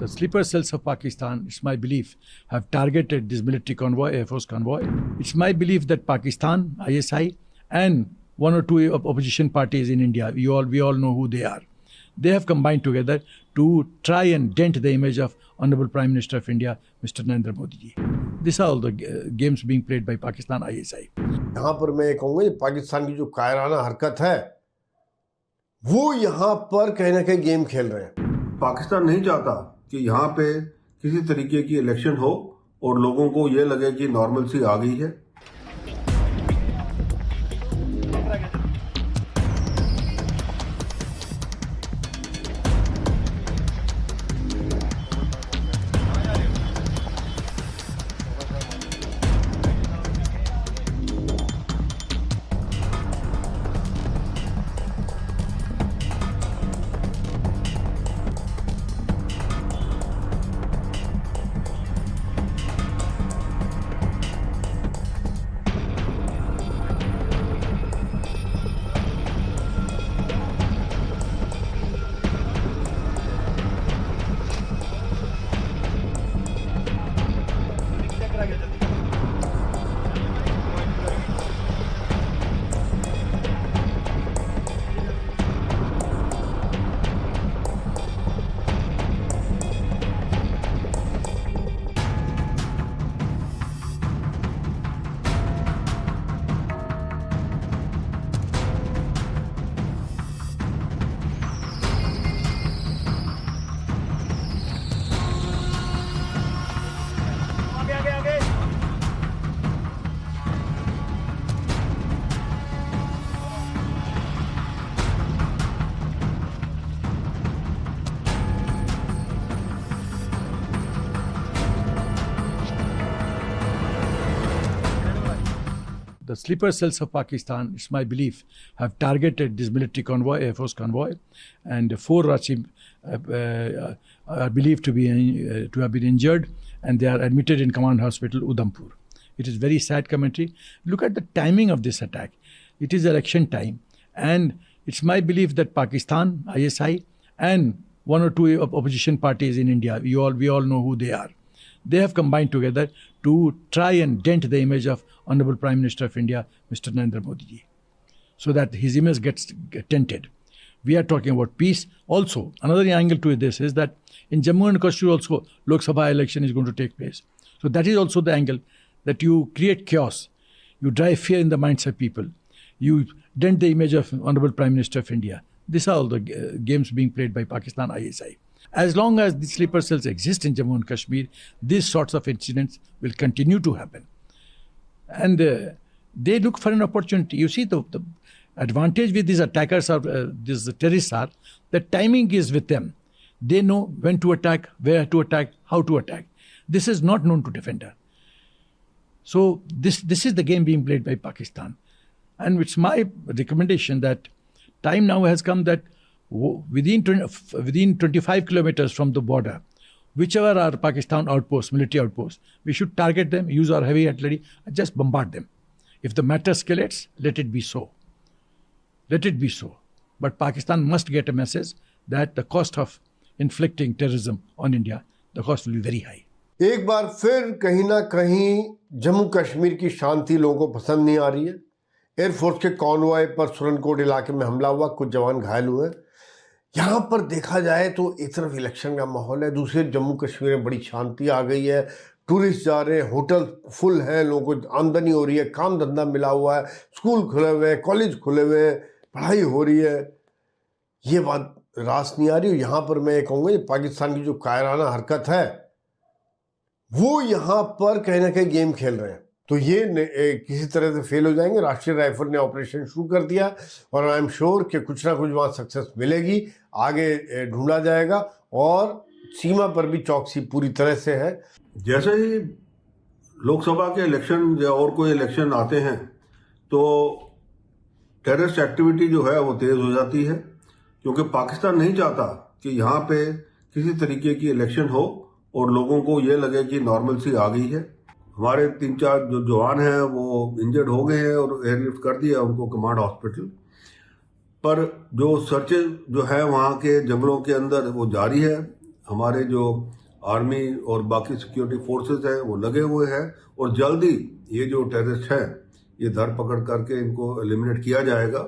The sleeper cells of Pakistan, it's my belief, have targeted this military convoy, Air Force convoy. It's my belief that Pakistan, ISI, and one or two opposition parties in India, we all know who they are. They have combined together to try and dent the image of Honorable Prime Minister of India, Mr. Narendra Modi ji. These are all the games being played by Pakistan ISI. यहाँ पर मैं कहूँगा पाकिस्तान की जो कायराना हरकत है वो यहाँ पर कहीं ना कहीं गेम खेल रहे हैं। पाकिस्तान नहीं चाहता कि यहाँ पे किसी तरीके की इलेक्शन हो और लोगों को ये लगे कि नॉर्मलसी आ गई है। The sleeper cells of Pakistan, it's my belief, have targeted this military convoy, Air Force convoy, and 4 Rachi are believed to have been injured, and they are admitted in Command Hospital, Udhampur. It is very sad commentary. Look at the timing of this attack. It is election time, and it's my belief that Pakistan, ISI, and one or two opposition parties in India, we all know who they are. They have combined together to try and dent the image of Honorable Prime Minister of India, Mr. Narendra Modi ji, so that his image gets dented. We are talking about peace. Also, another angle to this is that in Jammu and Kashmir also, Lok Sabha election is going to take place. So that is also the angle that you create chaos. You drive fear in the minds of people. You dent the image of Honorable Prime Minister of India. These are all the games being played by Pakistan ISI. As long as the sleeper cells exist in Jammu and Kashmir, these sorts of incidents will continue to happen. And they look for an opportunity. You see, the advantage with these attackers or these terrorists are the timing is with them. They know when to attack, where to attack, how to attack. This is not known to defender. So this is the game being played by Pakistan. And it's my recommendation that time now has come that within 25 kilometers from the border, whichever are Pakistan outposts, military outposts, we should target them, use our heavy artillery, and just bombard them. If the matter escalates, let it be so. Let it be so. But Pakistan must get a message that the cost of inflicting terrorism on India, the cost will be very high. एक बार फिर कहीं ना कहीं जम्मू कश्मीर की शांति लोगों को पसंद नहीं आ रही है। एयरफोर्स के कॉन्वॉय पर सुरनकोट इलाके में हमला हुआ, कुछ जवान घायल हुए। यहाँ पर देखा जाए तो एक तरफ इलेक्शन का माहौल है, दूसरे जम्मू कश्मीर में बड़ी शांति आ गई है। टूरिस्ट जा रहे हैं, होटल फुल हैं, लोगों को आमदनी हो रही है, काम धंधा मिला हुआ है, स्कूल खुले हुए हैं, कॉलेज खुले हुए हैं, पढ़ाई हो रही है। ये बात रास नहीं आ रही। यहाँ पर मैं कहूँगा पाकिस्तान की जो कायराना हरकत है वो यहाँ पर कहीं ना कहीं गेम खेल रहे हैं, तो ये किसी तरह से फेल हो जाएंगे। राष्ट्रीय राइफल ने ऑपरेशन शुरू कर दिया और आई एम श्योर कि कुछ ना कुछ वहाँ सक्सेस मिलेगी, आगे ढूंढा जाएगा और सीमा पर भी चौकसी पूरी तरह से है। जैसे ही लोकसभा के इलेक्शन या और कोई इलेक्शन आते हैं तो टेररिस्ट एक्टिविटी जो है वो तेज हो जाती है, क्योंकि पाकिस्तान नहीं चाहता कि यहाँ पे किसी तरीके की इलेक्शन हो और लोगों को ये लगे कि नॉर्मलसी आ गई है। हमारे 3-4 जो जवान हैं वो इंजर्ड हो गए हैं और एयरलिफ्ट कर दिया उनको कमांड हॉस्पिटल। पर जो सर्चेज जो है वहाँ के जंगलों के अंदर वो जारी है। हमारे जो आर्मी और बाकी सिक्योरिटी फोर्सेस हैं वो लगे हुए हैं और जल्दी ये जो टेररिस्ट हैं ये धर पकड़ करके इनको एलिमिनेट किया जाएगा।